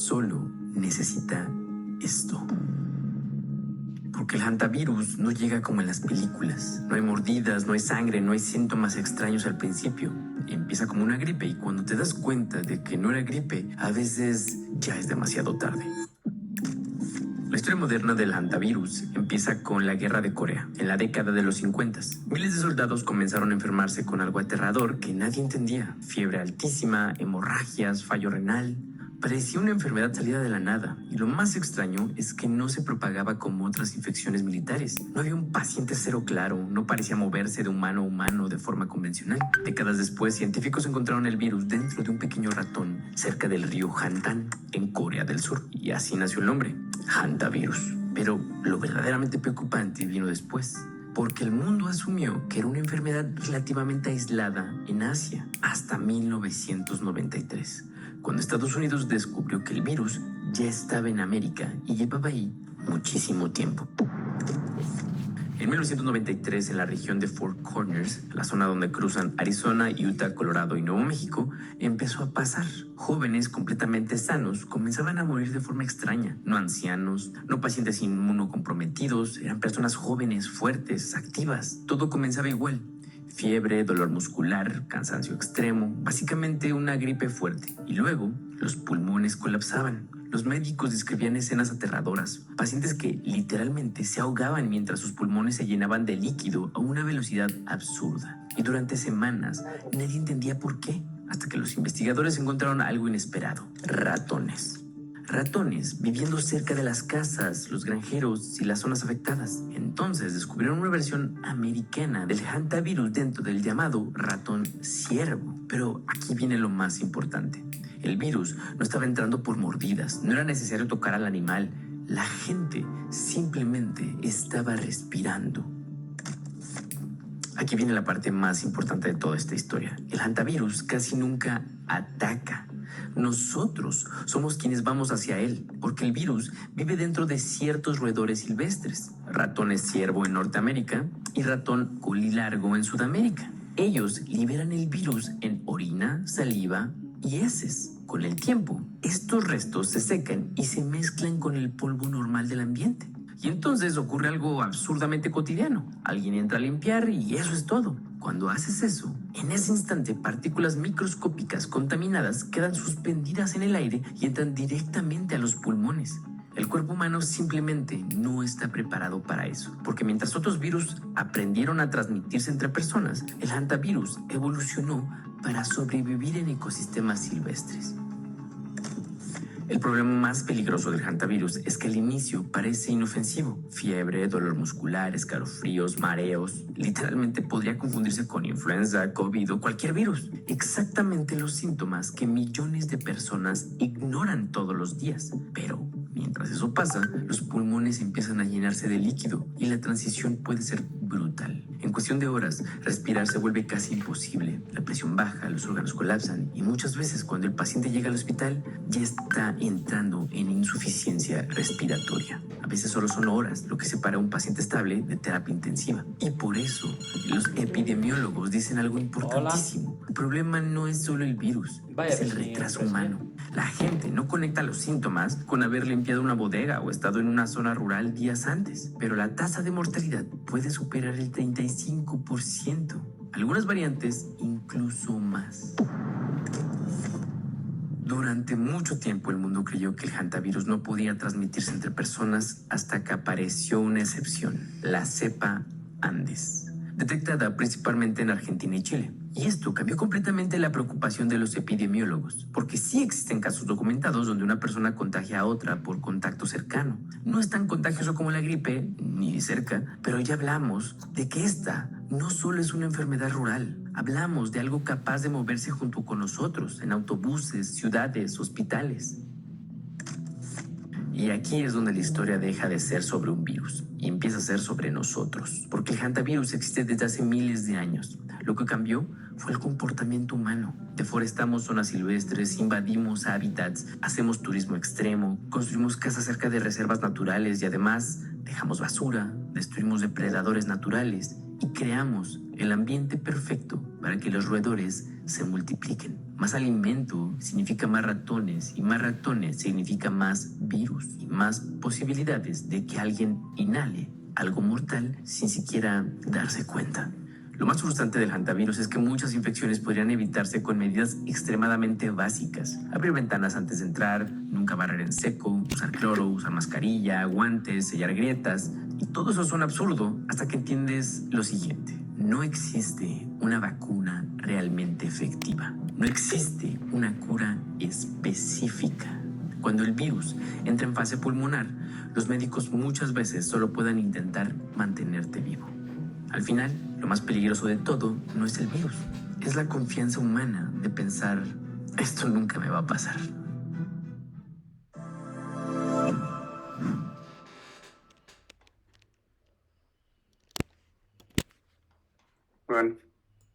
solo necesita esto. Porque el hantavirus no llega como en las películas. No hay mordidas, no hay sangre, no hay síntomas extraños al principio. Empieza como una gripe y cuando te das cuenta de que no era gripe, a veces ya es demasiado tarde. La historia moderna del hantavirus empieza con la Guerra de Corea, en la década de los 50. Miles de soldados comenzaron a enfermarse con algo aterrador que nadie entendía. Fiebre altísima, hemorragias, fallo renal. Parecía una enfermedad salida de la nada, y lo más extraño es que no se propagaba como otras infecciones militares. No había un paciente cero claro, no parecía moverse de humano a humano de forma convencional. Décadas después, científicos encontraron el virus dentro de un pequeño ratón cerca del río Hantan, en Corea del Sur, y así nació el nombre, hantavirus. Pero lo verdaderamente preocupante vino después, porque el mundo asumió que era una enfermedad relativamente aislada en Asia, hasta 1993. Cuando Estados Unidos descubrió que el virus ya estaba en América y llevaba ahí muchísimo tiempo. En 1993, en la región de Four Corners, la zona donde cruzan Arizona, Utah, Colorado y Nuevo México, empezó a pasar. Jóvenes completamente sanos comenzaban a morir de forma extraña. No ancianos, no pacientes inmunocomprometidos, eran personas jóvenes, fuertes, activas. Todo comenzaba igual. Fiebre, dolor muscular, cansancio extremo, básicamente una gripe fuerte. Y luego, los pulmones colapsaban. Los médicos describían escenas aterradoras, pacientes que literalmente se ahogaban mientras sus pulmones se llenaban de líquido a una velocidad absurda. Y durante semanas nadie entendía por qué, hasta que los investigadores encontraron algo inesperado: ratones. Ratones viviendo cerca de las casas, los granjeros y las zonas afectadas. Entonces descubrieron una versión americana del hantavirus dentro del llamado ratón ciervo. Pero aquí viene lo más importante. El virus no estaba entrando por mordidas, no era necesario tocar al animal. La gente simplemente estaba respirando. Aquí viene la parte más importante de toda esta historia. El hantavirus casi nunca ataca. Nosotros somos quienes vamos hacia él, porque el virus vive dentro de ciertos roedores silvestres, ratones ciervo en Norteamérica y ratón colilargo en Sudamérica. Ellos liberan el virus en orina, saliva y heces. Con el tiempo, estos restos se secan y se mezclan con el polvo normal del ambiente. Y entonces ocurre algo absurdamente cotidiano. Alguien entra a limpiar y eso es todo. Cuando haces eso, en ese instante partículas microscópicas contaminadas quedan suspendidas en el aire y entran directamente a los pulmones. El cuerpo humano simplemente no está preparado para eso, porque mientras otros virus aprendieron a transmitirse entre personas, el hantavirus evolucionó para sobrevivir en ecosistemas silvestres. El problema más peligroso del hantavirus es que al inicio parece inofensivo. Fiebre, dolor muscular, escalofríos, mareos. Literalmente podría confundirse con influenza, COVID o cualquier virus. Exactamente los síntomas que millones de personas ignoran todos los días. Pero mientras eso pasa, los pulmones empiezan a llenarse de líquido y la transición puede ser brutal. En cuestión de horas, respirar se vuelve casi imposible. La presión baja, los órganos colapsan y muchas veces cuando el paciente llega al hospital ya está entrando en insuficiencia respiratoria. A veces solo son horas lo que separa a un paciente estable de terapia intensiva. Y por eso los epidemiólogos dicen algo importantísimo. El problema no es solo el virus, es el retraso humano. La gente no conecta los síntomas con haber limpiado una bodega o estado en una zona rural días antes, pero la tasa de mortalidad puede superar el 35%. Algunas variantes incluso más. Durante mucho tiempo el mundo creyó que el hantavirus no podía transmitirse entre personas hasta que apareció una excepción, la cepa Andes, detectada principalmente en Argentina y Chile. Y esto cambió completamente la preocupación de los epidemiólogos, porque sí existen casos documentados donde una persona contagia a otra por contacto cercano. No es tan contagioso como la gripe, ni de cerca, pero ya hablamos de que esta no solo es una enfermedad rural. Hablamos de algo capaz de moverse junto con nosotros, en autobuses, ciudades, hospitales. Y aquí es donde la historia deja de ser sobre un virus y empieza a ser sobre nosotros, porque el hantavirus existe desde hace miles de años. Lo que cambió fue el comportamiento humano. Deforestamos zonas silvestres, invadimos hábitats, hacemos turismo extremo, construimos casas cerca de reservas naturales y además dejamos basura, destruimos depredadores naturales y creamos el ambiente perfecto para que los roedores se multipliquen. Más alimento significa más ratones y más ratones significa más virus y más posibilidades de que alguien inhale algo mortal sin siquiera darse cuenta. Lo más frustrante del hantavirus es que muchas infecciones podrían evitarse con medidas extremadamente básicas. Abrir ventanas antes de entrar, nunca barrer en seco, usar cloro, usar mascarilla, guantes, sellar grietas. Y todo eso suena absurdo hasta que entiendes lo siguiente. No existe una vacuna realmente efectiva. No existe una cura específica. Cuando el virus entra en fase pulmonar, los médicos muchas veces solo pueden intentar mantenerte vivo. Al final, lo más peligroso de todo no es el virus, es la confianza humana de pensar, esto nunca me va a pasar.